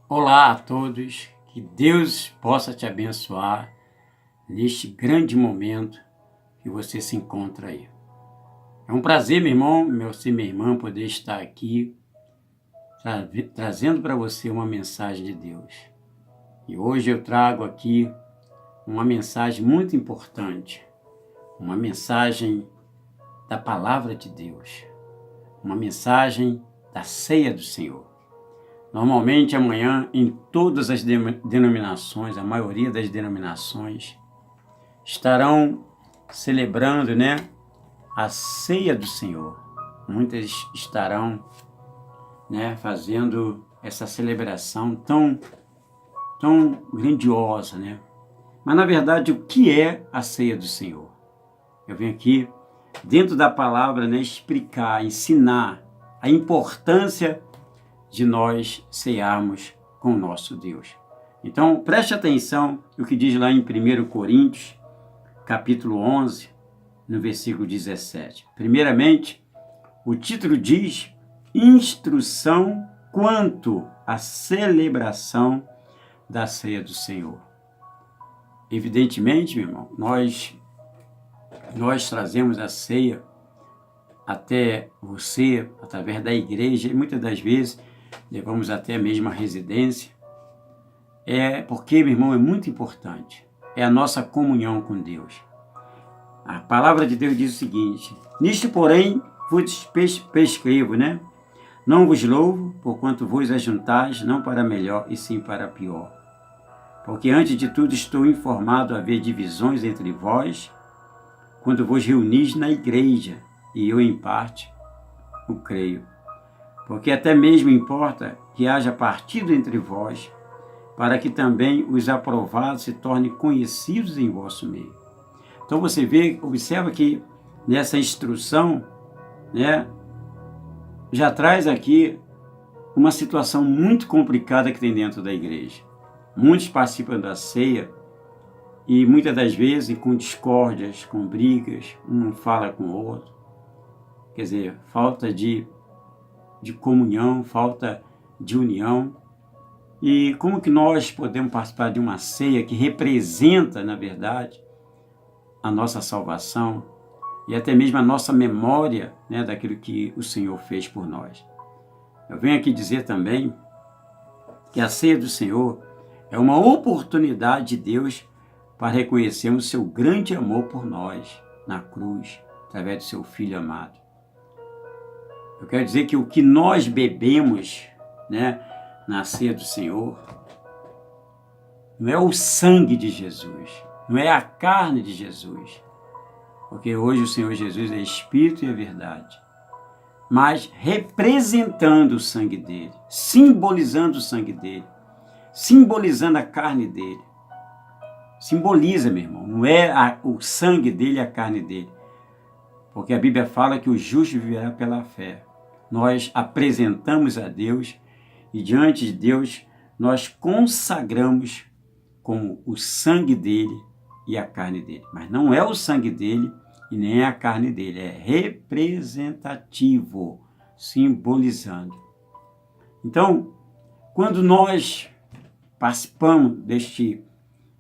Olá a todos, que Deus possa te abençoar neste grande momento que você se encontra aí. É um prazer, meu irmão, minha irmã, poder estar aqui trazendo para você uma mensagem de Deus. E hoje eu trago aqui uma mensagem muito importante, uma mensagem da Palavra de Deus, uma mensagem da Ceia do Senhor. Normalmente amanhã, em todas as denominações, a maioria das denominações, estarão celebrando, a ceia do Senhor. Muitas estarão, fazendo essa celebração tão grandiosa, Mas na verdade, o que é a ceia do Senhor? Eu venho aqui, dentro da palavra, explicar, ensinar a importância de nós cearmos com o nosso Deus. Então, preste atenção no que diz lá em 1 Coríntios, capítulo 11, no versículo 17. Primeiramente, o título diz Instrução quanto à celebração da ceia do Senhor. Evidentemente, meu irmão, nós trazemos a ceia até você, através da igreja, e muitas das vezes levamos até a mesma residência. Porque, meu irmão, é muito importante. É a nossa comunhão com Deus. A palavra de Deus diz o seguinte: nisto, porém, vos prescrevo, Não vos louvo, porquanto vos ajuntais, não para melhor, e sim para pior. Porque antes de tudo estou informado a haver divisões entre vós, quando vos reunis na igreja, e eu em parte o creio. Porque até mesmo importa que haja partido entre vós, para que também os aprovados se tornem conhecidos em vosso meio. Então você observa que nessa instrução, já traz aqui uma situação muito complicada que tem dentro da igreja. Muitos participam da ceia e muitas das vezes com discórdias, com brigas, um não fala com o outro. Quer dizer, falta de comunhão, falta de união. E como que nós podemos participar de uma ceia que representa, na verdade, a nossa salvação e até mesmo a nossa memória, daquilo que o Senhor fez por nós? Eu venho aqui dizer também que a ceia do Senhor é uma oportunidade de Deus para reconhecermos o seu grande amor por nós na cruz, através do seu Filho amado. Eu quero dizer que o que nós bebemos, na ceia do Senhor, não é o sangue de Jesus, não é a carne de Jesus, porque hoje o Senhor Jesus é Espírito e é verdade, mas representando o sangue dele, simbolizando o sangue dele, simbolizando a carne dele. Simboliza, meu irmão, não é o sangue dele e a carne dele, porque a Bíblia fala que o justo viverá pela fé. Nós apresentamos a Deus e diante de Deus nós consagramos como o sangue dele e a carne dele. Mas não é o sangue dele e nem a carne dele, é representativo, simbolizando. Então, quando nós participamos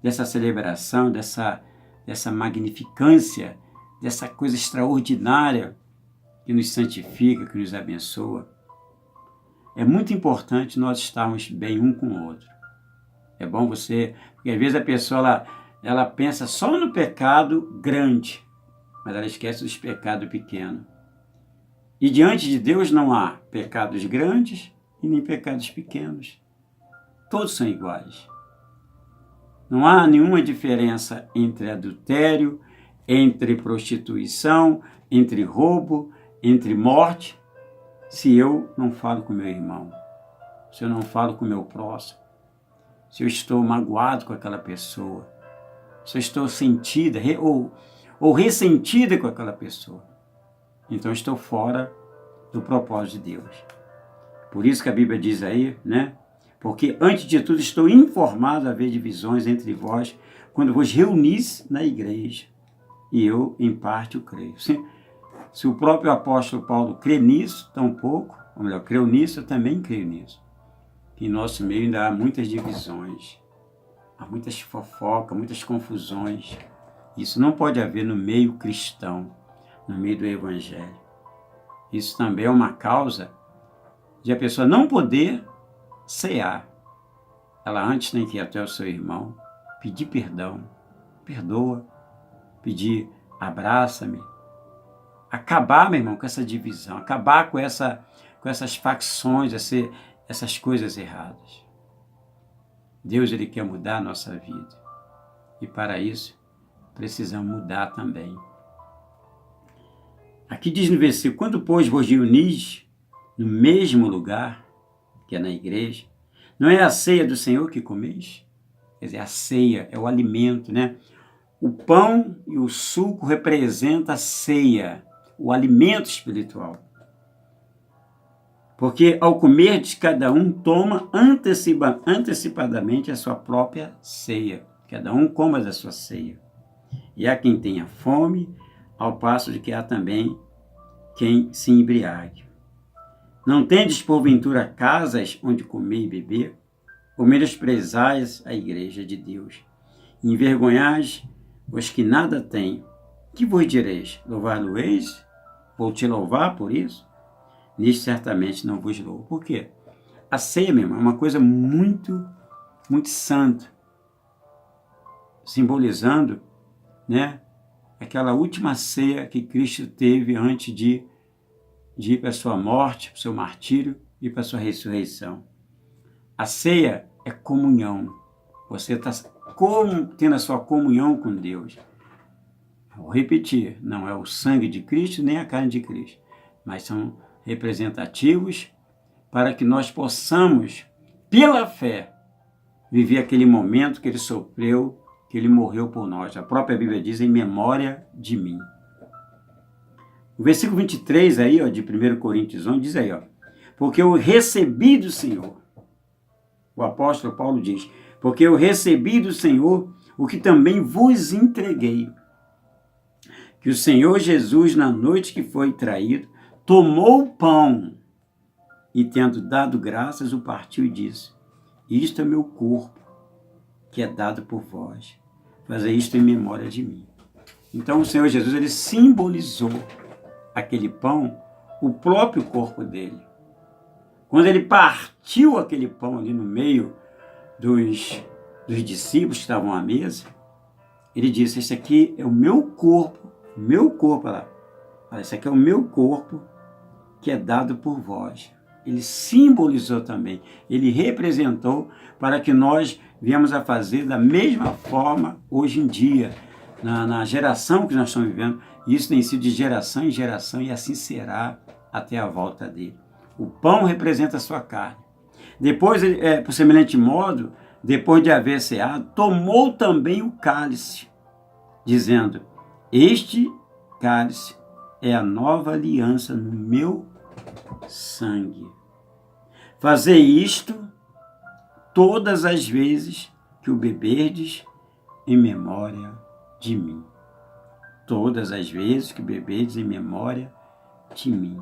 dessa celebração, dessa magnificância, dessa coisa extraordinária que nos santifica, que nos abençoa, é muito importante nós estarmos bem um com o outro. É bom porque às vezes a pessoa ela pensa só no pecado grande, mas ela esquece dos pecados pequenos. E diante de Deus não há pecados grandes e nem pecados pequenos. Todos são iguais. Não há nenhuma diferença entre adultério, entre prostituição, entre roubo, entre morte, se eu não falo com meu irmão, se eu não falo com meu próximo, se eu estou magoado com aquela pessoa, se eu estou sentida ou ressentida com aquela pessoa, então eu estou fora do propósito de Deus. Por isso que a Bíblia diz aí, porque antes de tudo estou informado a haver divisões entre vós, quando vos reunis na igreja, e eu em parte o creio. Se o próprio apóstolo Paulo crê nisso, tampouco, ou melhor, creu nisso, eu também creio nisso. que em nosso meio ainda há muitas divisões, há muitas fofocas, muitas confusões. Isso não pode haver no meio cristão, no meio do Evangelho. Isso também é uma causa de a pessoa não poder cear. Ela antes tem que ir até o seu irmão, pedir perdão, perdoa, pedir abraça-me, acabar, meu irmão, com essa divisão, acabar com essas facções, essas coisas erradas. Deus, Ele quer mudar a nossa vida. E para isso, precisamos mudar também. Aqui diz no versículo: quando, pois, vos reunis no mesmo lugar, que é na igreja, não é a ceia do Senhor que comeis? Quer dizer, a ceia é o alimento, né? O pão e o suco representam a ceia, o alimento espiritual. Porque ao comer, cada um toma antecipadamente a sua própria ceia. Cada um coma da sua ceia. E há quem tenha fome, ao passo de que há também quem se embriague. Não tendes, porventura, casas onde comer e beber? Ou menosprezais a igreja de Deus? Envergonhais os que nada têm. Que vos direis? Louvar-lo-eis? Vou te louvar por isso? Nisto certamente não vos louvo. Por quê? A ceia, meu irmão, é uma coisa muito, muito santa. Simbolizando, né, aquela última ceia que Cristo teve antes de ir para a sua morte, para o seu martírio e para a sua ressurreição. A ceia é comunhão. Você está tendo a sua comunhão com Deus. Vou repetir, não é o sangue de Cristo nem a carne de Cristo, mas são representativos para que nós possamos, pela fé, viver aquele momento que Ele sofreu, que Ele morreu por nós. A própria Bíblia diz: em memória de mim. O versículo 23 aí, ó, de 1 Coríntios 11, diz aí, ó: porque eu recebi do Senhor. O apóstolo Paulo diz: porque eu recebi do Senhor o que também vos entreguei. Que o Senhor Jesus, na noite que foi traído, tomou o pão e, tendo dado graças, o partiu e disse: isto é meu corpo, que é dado por vós. Fazer isto em memória de mim. Então o Senhor Jesus, Ele simbolizou aquele pão, o próprio corpo dele. Quando Ele partiu aquele pão ali no meio dos discípulos que estavam à mesa, Ele disse: esse aqui é o meu corpo, olha lá, esse aqui é o meu corpo que é dado por vós. Ele simbolizou também, Ele representou para que nós viemos a fazer da mesma forma hoje em dia, na geração que nós estamos vivendo. Isso tem sido de geração em geração e assim será até a volta dele. O pão representa a sua carne. Depois, por semelhante modo, depois de haver ceado, tomou também o cálice, dizendo: este cálice é a nova aliança no meu sangue. Fazei isto todas as vezes que o beberdes em memória de mim. Todas as vezes que beberdes em memória de mim.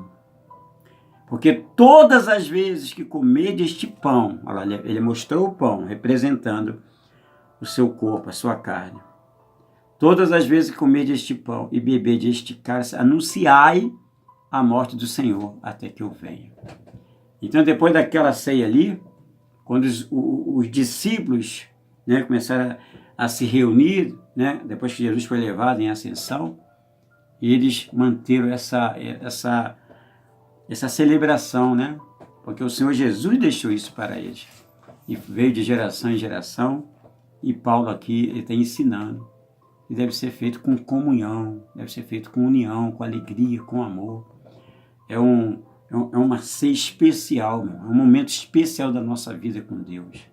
Porque todas as vezes que comerdes este pão, olha lá, ele mostrou o pão representando o seu corpo, a sua carne. Todas as vezes que comerdes este pão e beberdes este cálice, anunciai a morte do Senhor até que eu venha. Então, depois daquela ceia ali, quando os discípulos, né, começaram a se reunir, né, depois que Jesus foi levado em ascensão, eles manteram essa celebração, né? Porque o Senhor Jesus deixou isso para eles. E veio de geração em geração, e Paulo aqui está ensinando. E deve ser feito com comunhão, deve ser feito com união, com alegria, com amor. É uma ceia especial, é um momento especial da nossa vida com Deus.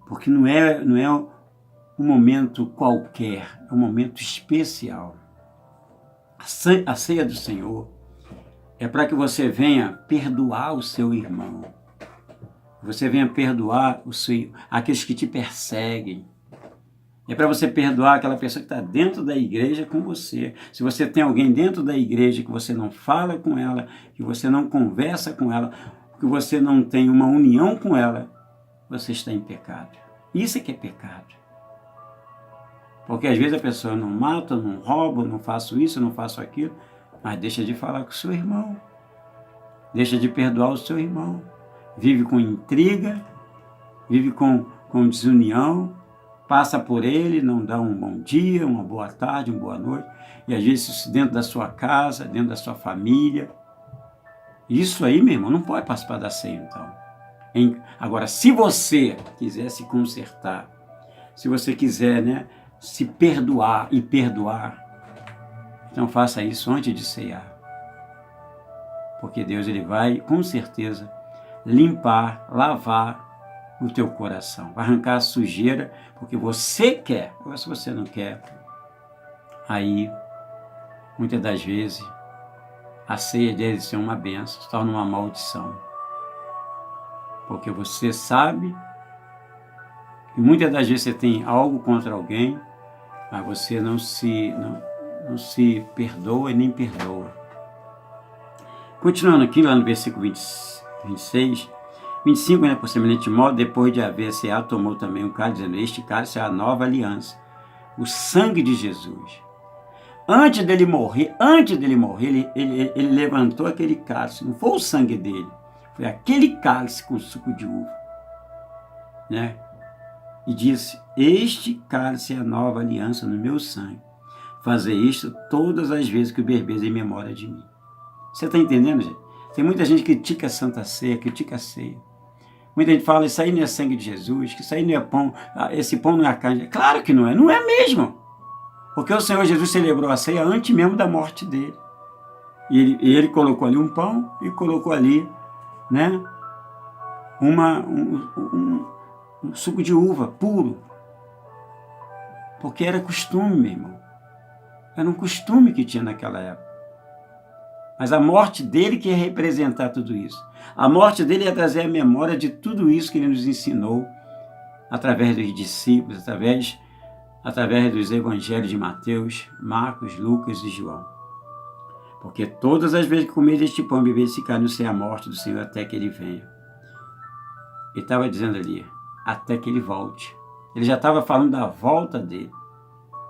Porque não é um momento qualquer, é um momento especial. A ceia do Senhor é para que você venha perdoar o seu irmão. Você venha perdoar aqueles que te perseguem. É para você perdoar aquela pessoa que está dentro da igreja com você. Se você tem alguém dentro da igreja que você não fala com ela, que você não conversa com ela, que você não tem uma união com ela, você está em pecado. Isso é que é pecado. Porque às vezes a pessoa não mata, não rouba, não faço isso, não faço aquilo, mas deixa de falar com o seu irmão. Deixa de perdoar o seu irmão. Vive com intriga, vive com desunião, passa por ele, não dá um bom dia, uma boa tarde, uma boa noite. E às vezes isso dentro da sua casa, dentro da sua família. Isso aí, meu irmão, não pode participar da ceia, então. Agora, se você quiser se consertar, se você quiser, né, se perdoar e perdoar, então faça isso antes de ceiar. Porque Deus, ele vai, com certeza, limpar, lavar o teu coração. Vai arrancar a sujeira, porque você quer. Agora, se você não quer, aí, muitas das vezes, a ceia deve ser uma bênção, se torna uma maldição. Porque você sabe que muitas das vezes você tem algo contra alguém, mas você não se perdoa e nem perdoa. Continuando aqui, lá no versículo 26, 25, né, por semelhante modo, depois de haver ceado, tomou também um cálice, dizendo: este cálice é a nova aliança, o sangue de Jesus. Antes dele morrer, ele levantou aquele cálice, não foi o sangue dele, foi aquele cálice com suco de uva, né? E disse: este cálice é a nova aliança no meu sangue. Fazer isto todas as vezes que o bebeis em memória de mim. Você está entendendo, gente? Tem muita gente que critica a Santa Ceia, critica a ceia. Muita gente fala: isso aí não é sangue de Jesus, que isso aí não é pão, esse pão não é a carne. Claro que não é mesmo. Porque o Senhor Jesus celebrou a ceia antes mesmo da morte dele. E ele colocou ali um pão e colocou ali, né, um suco de uva puro. Porque era costume, meu irmão. Era um costume que tinha naquela época. Mas a morte dele que ia representar tudo isso. A morte dele ia trazer a memória de tudo isso que ele nos ensinou através dos discípulos, através dos evangelhos de Mateus, Marcos, Lucas e João. Porque todas as vezes que comer este pão e beber esse cálice, sei a morte do Senhor até que ele venha. Ele estava dizendo ali, até que ele volte. Ele já estava falando da volta dele.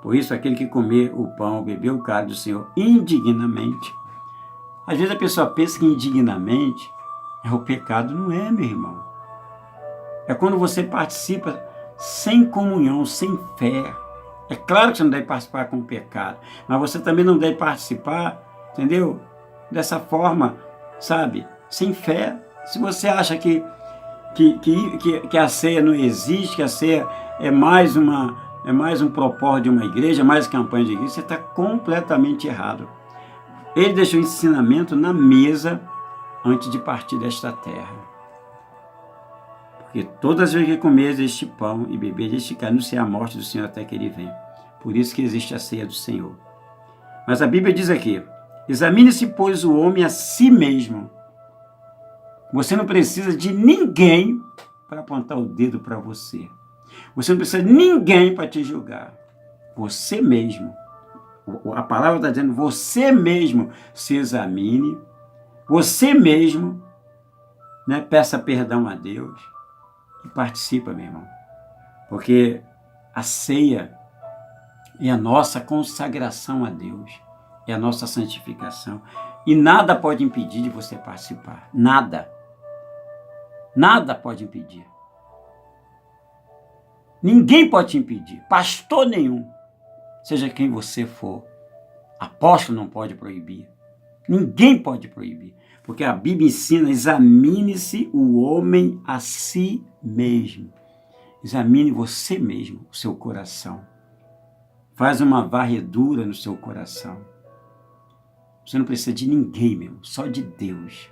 Por isso, aquele que comer o pão, beber o cálice do Senhor indignamente. Às vezes a pessoa pensa que indignamente é o pecado. Não é, meu irmão. É quando você participa sem comunhão, sem fé. É claro que você não deve participar com o pecado, mas você também não deve participar, entendeu? Dessa forma, sabe? Sem fé. Se você acha que a ceia não existe, que a ceia é mais um propósito de uma igreja, mais campanha de igreja, você está completamente errado. Ele deixou o ensinamento na mesa antes de partir desta terra. Porque todas as vezes que comeres este pão e beberes este cálice, não será a morte do Senhor até que ele venha. Por isso que existe a ceia do Senhor. Mas a Bíblia diz aqui: examine-se, pois, o homem a si mesmo. Você não precisa de ninguém para apontar o dedo para você. Você não precisa de ninguém para te julgar. Você mesmo. A palavra está dizendo: você mesmo se examine. Você mesmo, né, peça perdão a Deus. E participa, meu irmão. Porque a ceia é a nossa consagração a Deus. É a nossa santificação. E nada pode impedir de você participar. Nada. Nada pode impedir. Ninguém pode te impedir. Pastor nenhum. Seja quem você for. Apóstolo não pode proibir. Ninguém pode proibir. Porque a Bíblia ensina: examine-se o homem a si mesmo. Examine você mesmo, o seu coração. Faz uma varredura no seu coração. Você não precisa de ninguém, meu, só de Deus.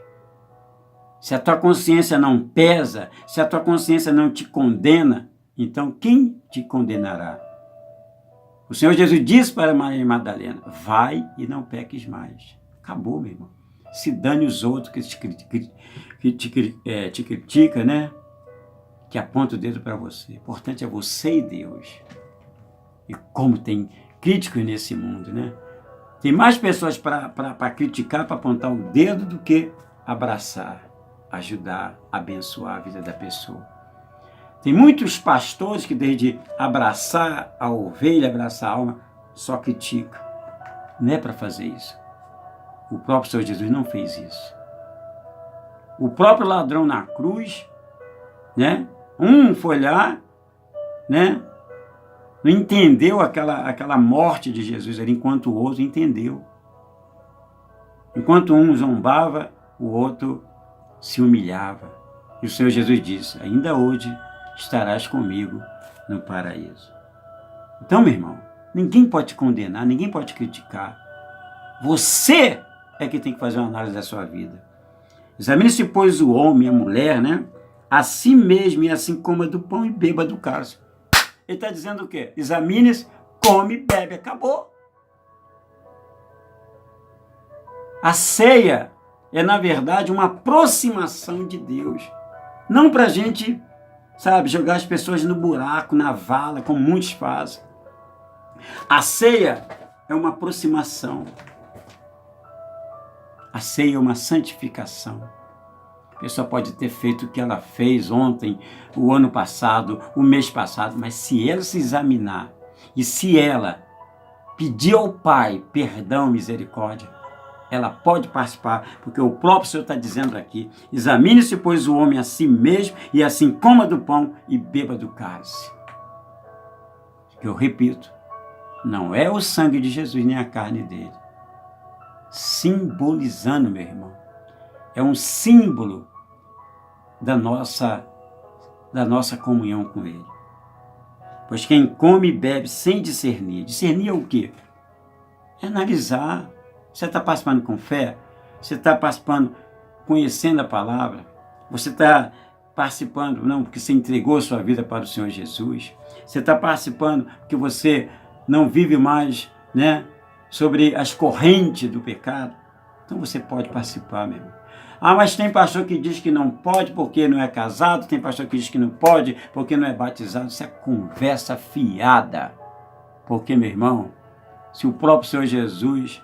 Se a tua consciência não pesa, se a tua consciência não te condena, então quem te condenará? O Senhor Jesus disse para Maria Madalena: vai e não peques mais. Acabou, meu irmão. Se dane os outros que te criticam, né? Que apontam o dedo para você. O importante é você e Deus. E como tem críticos nesse mundo, né? Tem mais pessoas para criticar, para apontar o dedo, do que abraçar. ajudar, abençoar a vida da pessoa. Tem muitos pastores que, desde abraçar a ovelha, abraçar a alma, só criticam. Não é para fazer isso. O próprio Senhor Jesus não fez isso. O próprio ladrão na cruz, né? Um foi lá, né? Não entendeu aquela morte de Jesus ali, enquanto o outro entendeu. Enquanto um zombava, o outro se humilhava. E o Senhor Jesus disse: ainda hoje estarás comigo no paraíso. Então, meu irmão, ninguém pode te condenar, ninguém pode te criticar. Você é que tem que fazer uma análise da sua vida. Examine-se, pois, o homem e a mulher, né? A si mesmo, e assim coma do pão e beba do cálice. Ele está dizendo o quê? Examine-se, come, bebe, acabou. A ceia é, na verdade, uma aproximação de Deus. Não para a gente, sabe, jogar as pessoas no buraco, na vala, como muitos fazem. A ceia é uma aproximação. A ceia é uma santificação. A pessoa pode ter feito o que ela fez ontem, o ano passado, o mês passado, mas se ela se examinar e se ela pedir ao Pai perdão, misericórdia, ela pode participar, porque o próprio Senhor está dizendo aqui: examine-se, pois, o homem a si mesmo, e assim coma do pão e beba do cálice. Eu repito, não é o sangue de Jesus nem a carne dele. Simbolizando, meu irmão, é um símbolo da nossa comunhão com ele. Pois quem come e bebe sem discernir, discernir é o quê? É analisar. Você está participando com fé? Você está participando conhecendo a palavra? Você está participando, não, porque você entregou a sua vida para o Senhor Jesus? Você está participando porque você não vive mais, né, sobre as correntes do pecado? Então você pode participar, meu irmão. Ah, mas tem pastor que diz que não pode porque não é casado, tem pastor que diz que não pode porque não é batizado. Isso é conversa fiada. Porque, meu irmão, se o próprio Senhor Jesus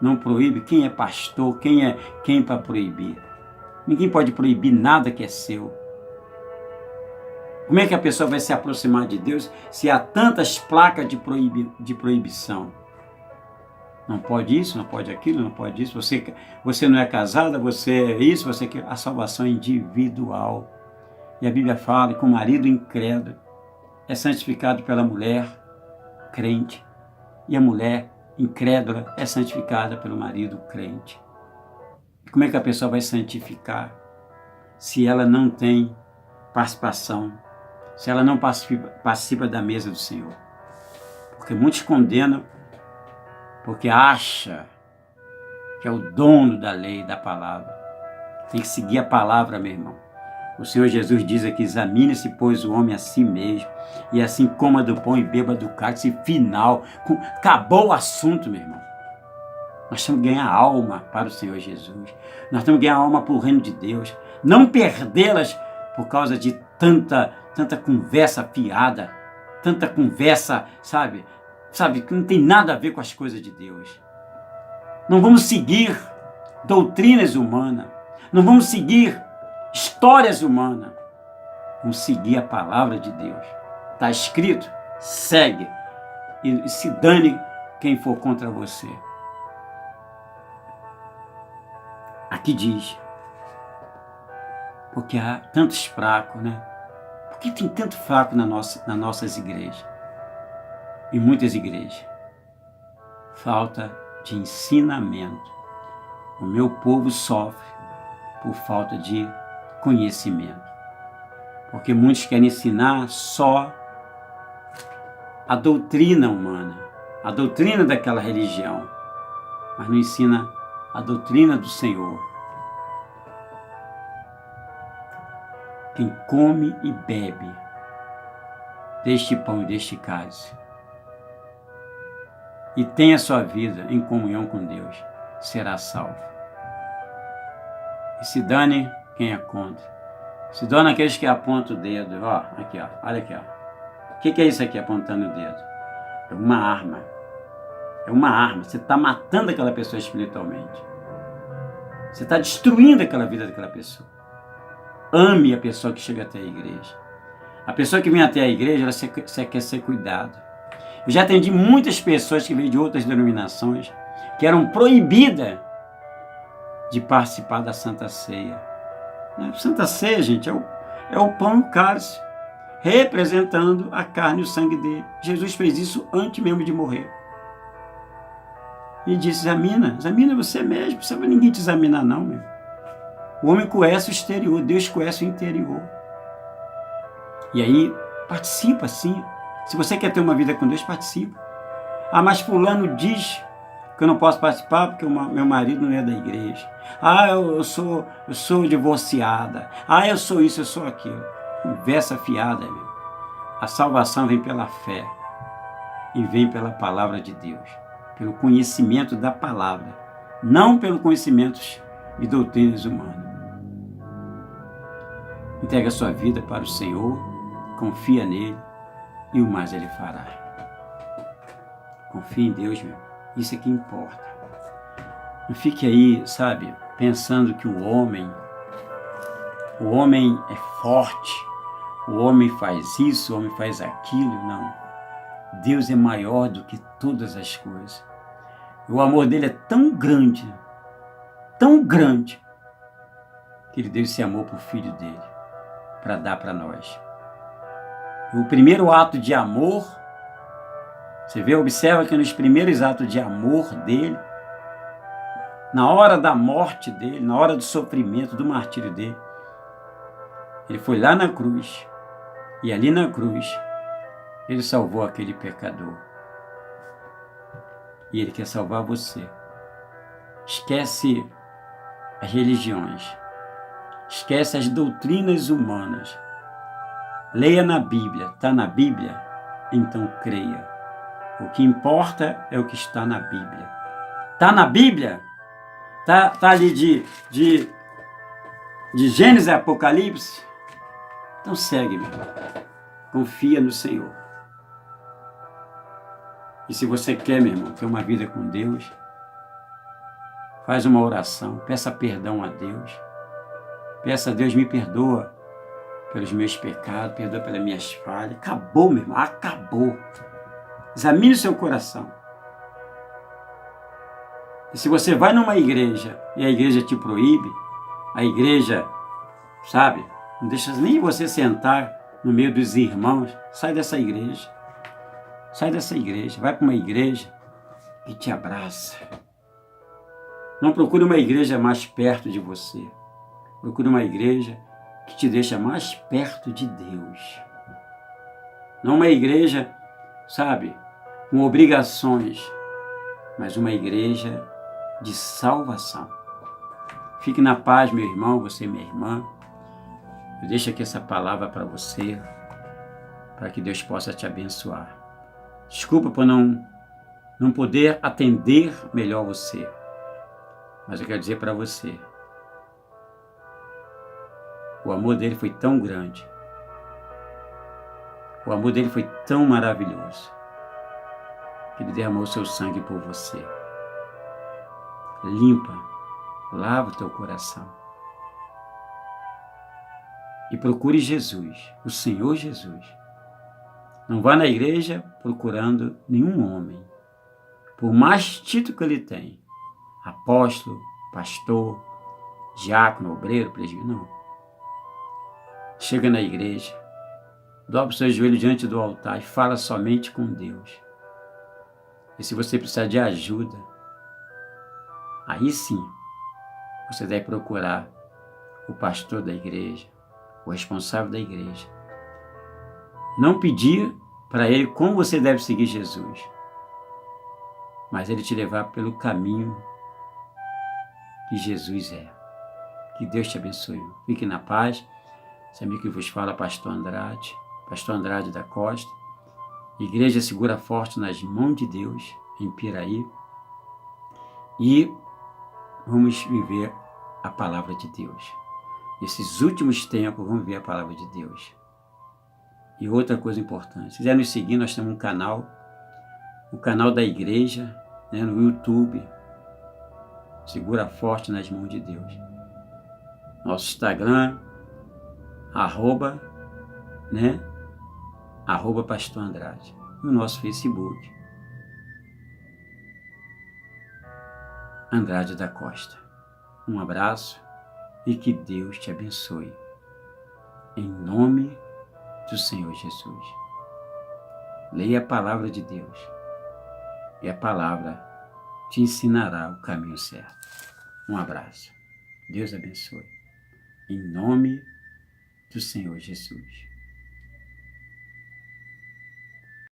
não proíbe, quem é pastor, quem é quem para proibir? Ninguém pode proibir nada que é seu. Como é que a pessoa vai se aproximar de Deus se há tantas placas de proibição? Não pode isso, não pode aquilo, não pode isso. Você não é casada, você é isso, você quer. A salvação é individual. E a Bíblia fala que o marido incrédulo é santificado pela mulher crente. E a mulher incrédula é santificada pelo marido crente. E como é que a pessoa vai santificar se ela não tem participação, se ela não participa da mesa do Senhor? Porque muitos condenam porque acha que é o dono da lei, da palavra. Tem que seguir a palavra, meu irmão. O Senhor Jesus diz aqui: examine-se, pois, o homem a si mesmo, e assim coma do pão e beba do cálice. Final, acabou o assunto, meu irmão. Nós temos que ganhar alma para o Senhor Jesus. Nós temos que ganhar alma para o reino de Deus. Não perdê-las por causa de tanta conversa fiada, tanta conversa, sabe, que não tem nada a ver com as coisas de Deus. Não vamos seguir doutrinas humanas. Não vamos seguir histórias humanas. Vamos seguir a palavra de Deus. Está escrito, segue. E se dane quem for contra você. Aqui diz, porque há tantos fracos, né? Por que tem tanto fraco nas nossas igrejas? Em muitas igrejas. Falta de ensinamento. O meu povo sofre por falta de conhecimento. Porque muitos querem ensinar só a doutrina humana, a doutrina daquela religião, mas não ensina a doutrina do Senhor. Quem come e bebe deste pão e deste cálice e tem a sua vida em comunhão com Deus, será salvo. E se dane quem é contra. Se dane aqueles que apontam o dedo. Ó, aqui, ó, olha aqui, ó. O que é isso aqui apontando o dedo? É uma arma. É uma arma. Você está matando aquela pessoa espiritualmente. Você está destruindo aquela vida daquela pessoa. ame a pessoa que chega até a igreja. A pessoa que vem até a igreja, ela quer ser cuidada. Eu já atendi muitas pessoas que veio de outras denominações que eram proibidas de participar da Santa Ceia. A Santa Ceia, gente, é o pão e o cálice, representando a carne e o sangue dele. Jesus fez isso antes mesmo de morrer. E disse: examina você mesmo, não precisa ninguém te examinar não, meu. O homem conhece o exterior, Deus conhece o interior. E aí, participa sim. Se você quer ter uma vida com Deus, participa. Ah, mas fulano diz que eu não posso participar porque meu marido não é da igreja. Ah, eu sou divorciada. Ah, eu sou isso, eu sou aquilo. Conversa fiada, meu. A salvação vem pela fé e vem pela palavra de Deus, pelo conhecimento da palavra, não pelo conhecimento de doutrinas humanas. Entrega a sua vida para o Senhor, confia nele e o mais ele fará. Confia em Deus, meu. Isso é que importa. Não fique aí, sabe, pensando que o homem é forte, o homem faz isso, o homem faz aquilo. Não. Deus é maior do que todas as coisas. O amor dele é tão grande, que ele deu esse amor para o Filho dele, para dar para nós. E o primeiro ato de amor, você vê, observa que nos primeiros atos de amor dele, na hora da morte dele, na hora do sofrimento, do martírio dele, ele foi lá na cruz, e ali na cruz, ele salvou aquele pecador. E ele quer salvar você. Esquece as religiões, esquece as doutrinas humanas. Leia na Bíblia. Está na Bíblia? Então creia. O que importa é o que está na Bíblia. Está na Bíblia? Está ali de Gênesis a Apocalipse? Então segue-me. Confia no Senhor. E se você quer, meu irmão, ter uma vida com Deus, faz uma oração, peça perdão a Deus. Peça a Deus, me perdoa pelos meus pecados, perdoa pelas minhas falhas. Acabou, meu irmão, acabou. Examine o seu coração. E se você vai numa igreja e a igreja te proíbe, a igreja, sabe, não deixa nem você sentar no meio dos irmãos, sai dessa igreja. Sai dessa igreja, vai para uma igreja que te abraça. Não procure uma igreja mais perto de você. Procure uma igreja que te deixa mais perto de Deus. Não uma igreja, sabe, com obrigações, mas uma igreja de salvação. Fique na paz, meu irmão, você, minha irmã. Eu deixo aqui essa palavra para você, para que Deus possa te abençoar. Desculpa por não poder atender melhor você, mas eu quero dizer para você, o amor dele foi tão grande, o amor dele foi tão maravilhoso, que ele derramou o seu sangue por você. Limpa, lava o teu coração e procure Jesus, o Senhor Jesus. Não vá na igreja procurando nenhum homem, por mais título que ele tem, apóstolo, pastor, diácono, obreiro, presbítero, não. Chega na igreja, dobra o seu joelho diante do altar e fala somente com Deus. E se você precisar de ajuda, aí sim, você deve procurar o pastor da igreja, o responsável da igreja. Não pedir para ele como você deve seguir Jesus, mas ele te levar pelo caminho que Jesus é. Que Deus te abençoe. Fique na paz. Esse amigo que vos fala, Pastor Andrade da Costa. Igreja Segura Forte nas mãos de Deus, em Piraí. E vamos viver a palavra de Deus. Nesses últimos tempos, vamos ver a palavra de Deus. E outra coisa importante, se quiser nos seguir, nós temos um canal, o canal da igreja, né, no YouTube, Segura Forte nas mãos de Deus. Nosso Instagram, arroba, né? Arroba Pastor Andrade. E o nosso Facebook, Andrade da Costa. Um abraço e que Deus te abençoe. Em nome do Senhor Jesus. Leia a palavra de Deus e a palavra te ensinará o caminho certo. Um abraço. Deus abençoe. Em nome do Senhor Jesus.